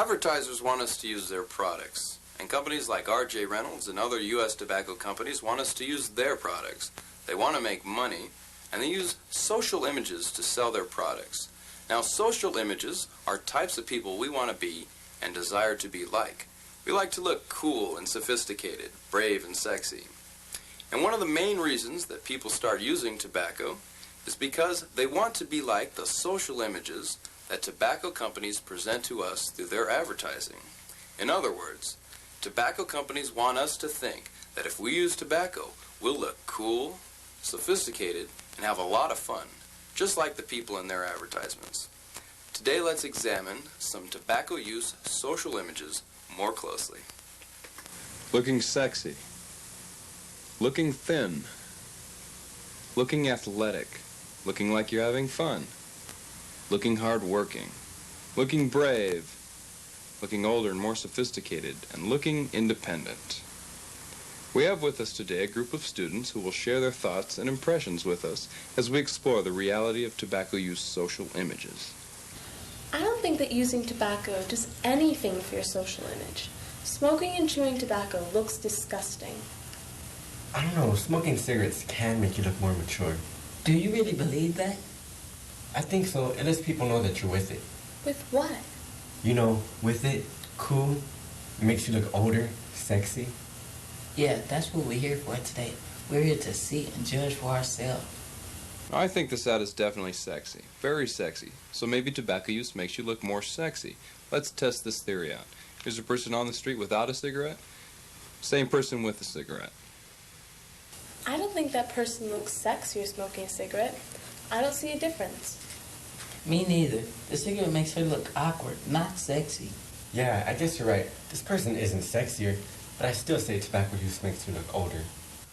Advertisers want us to use their products, and companies like R.J. Reynolds and other U.S. tobacco companies want us to use their products. They want to make money, and they use social images to sell their products. Now, social images are types of people we want to be and desire to be like. We like to look cool and sophisticated, brave and sexy. And one of the main reasons that people start using tobacco is because they want to be like the social images that tobacco companies present to us through their advertising. In other words, tobacco companies want us to think that if we use tobacco, we'll look cool, sophisticated, and have a lot of fun, just like the people in their advertisements. Today, let's examine some tobacco use social images more closely. Looking sexy. Looking thin. Looking athletic. Looking like you're having fun. Looking hardworking. Looking brave. Looking older and more sophisticated. And looking independent. We have with us today a group of students who will share their thoughts and impressions with us as we explore the reality of tobacco use social images. I don't think that using tobacco does anything for your social image. Smoking and chewing tobacco looks disgusting. I don't know, smoking cigarettes can make you look more mature. Do you really believe that? I think so. It lets people know that you're with it. With what? You know, with it, cool. It makes you look older, sexy. Yeah, that's what we're here for today. We're here to see and judge for ourselves. I think this ad is definitely sexy. Very sexy. So maybe tobacco use makes you look more sexy. Let's test this theory out. Here's a person on the street without a cigarette. Same person with a cigarette. I don't think that person looks sexier smoking a cigarette. I don't see a difference. Me neither. The cigarette makes her look awkward, not sexy. Yeah, I guess you're right. This person isn't sexier, but I still say tobacco use makes you look older.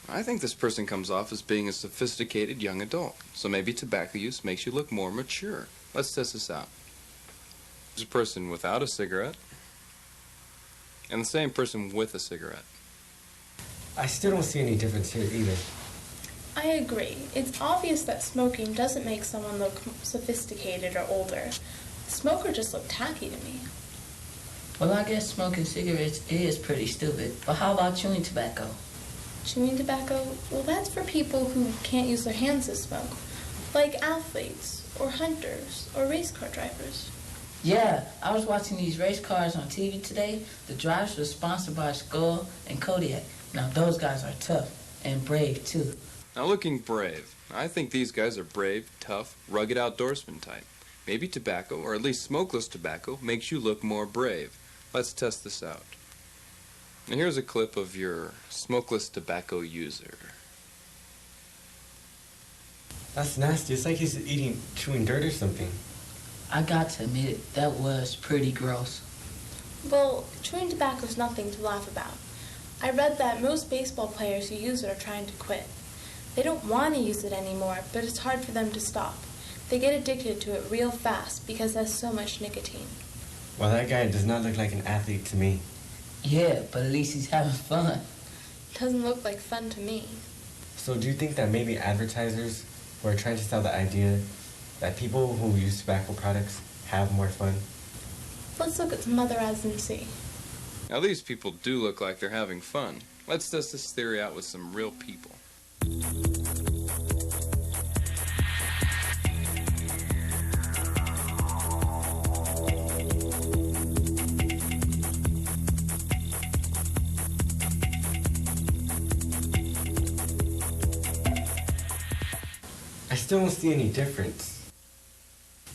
I think this person comes off as being a sophisticated young adult. So maybe tobacco use makes you look more mature. Let's test this out. There's a person without a cigarette, and the same person with a cigarette. I still don't see any difference here either. I agree. It's obvious that smoking doesn't make someone look sophisticated or older. The smoker just looked tacky to me. Well, I guess smoking cigarettes is pretty stupid. But how about chewing tobacco? Chewing tobacco? Well, that's for people who can't use their hands to smoke. Like athletes, or hunters, or race car drivers. Yeah, I was watching these race cars on TV today. The drivers were sponsored by Skull and Kodiak. Now, those guys are tough and brave, too. Now, looking brave. I think these guys are brave, tough, rugged outdoorsman type. Maybe tobacco, or at least smokeless tobacco, makes you look more brave. Let's test this out. Now, here's a clip of your smokeless tobacco user. That's nasty. It's like he's chewing dirt or something. I got to admit it, that was pretty gross. Well, chewing tobacco is nothing to laugh about. I read that most baseball players who use it are trying to quit. They don't want to use it anymore, but it's hard for them to stop. They get addicted to it real fast because it has so much nicotine. Well, that guy does not look like an athlete to me. Yeah, but at least he's having fun. Doesn't look like fun to me. So do you think that maybe advertisers who are trying to sell the idea that people who use tobacco products have more fun? Let's look at some other ads and see. Now, these people do look like they're having fun. Let's test this theory out with some real people. I still don't see any difference.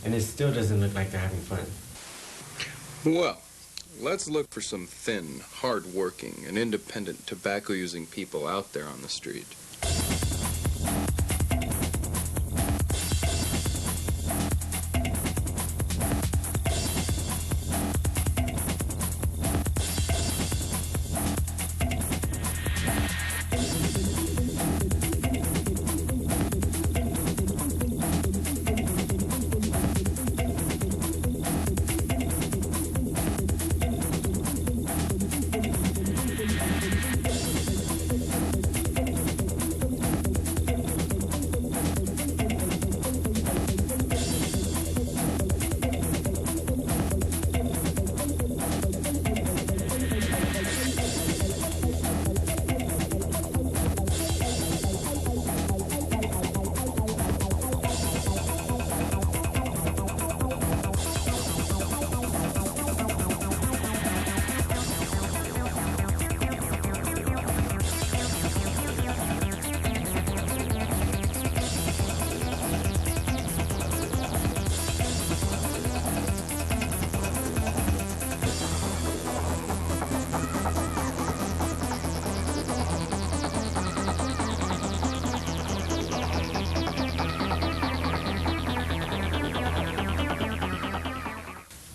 And it still doesn't look like they're having fun. Well, let's look for some thin, hard-working, and independent tobacco-using people out there on the street.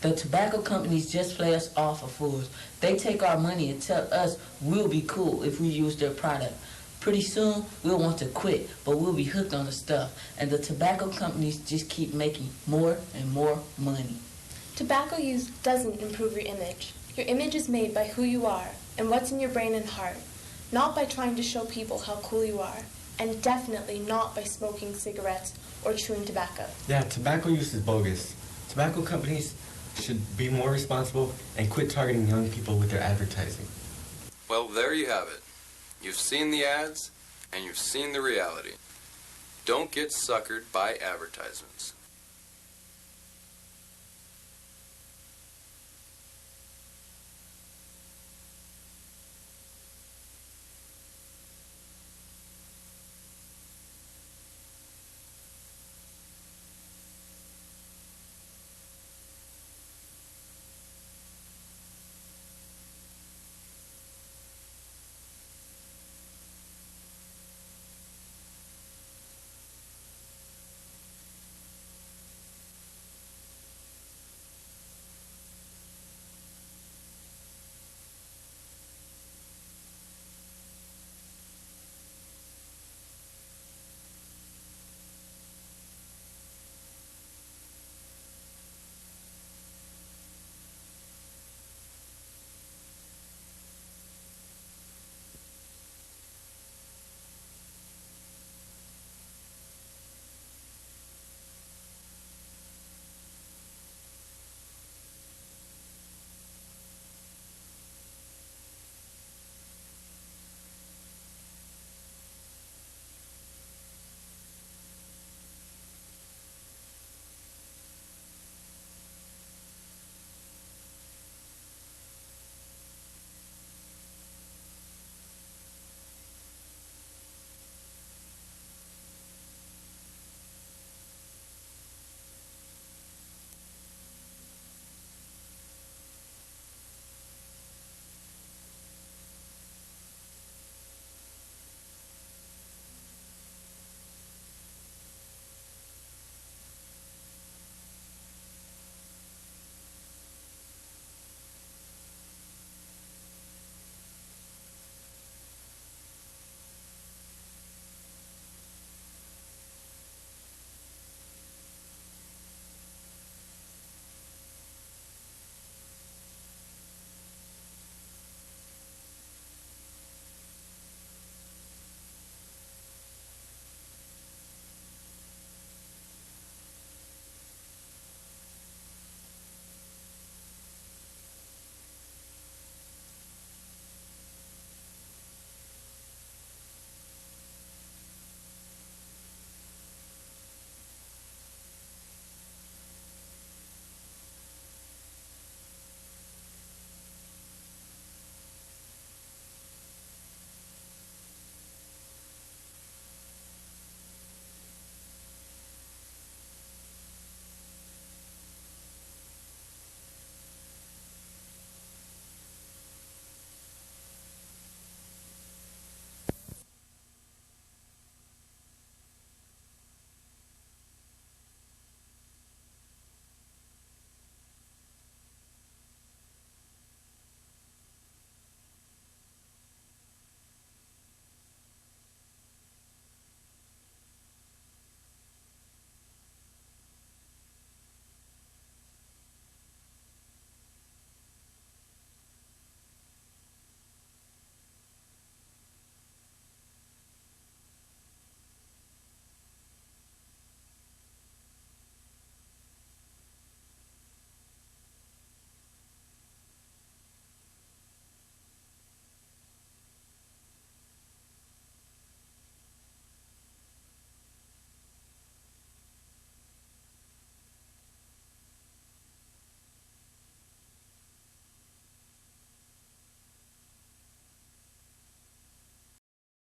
The tobacco companies just play us off for fools. They take our money and tell us we'll be cool if we use their product. Pretty soon, we'll want to quit, but we'll be hooked on the stuff. And the tobacco companies just keep making more and more money. Tobacco use doesn't improve your image. Your image is made by who you are and what's in your brain and heart, not by trying to show people how cool you are, and definitely not by smoking cigarettes or chewing tobacco. Yeah, tobacco use is bogus. Tobacco companies should be more responsible and quit targeting young people with their advertising. Well, there you have it. You've seen the ads, and you've seen the reality. Don't get suckered by advertisements.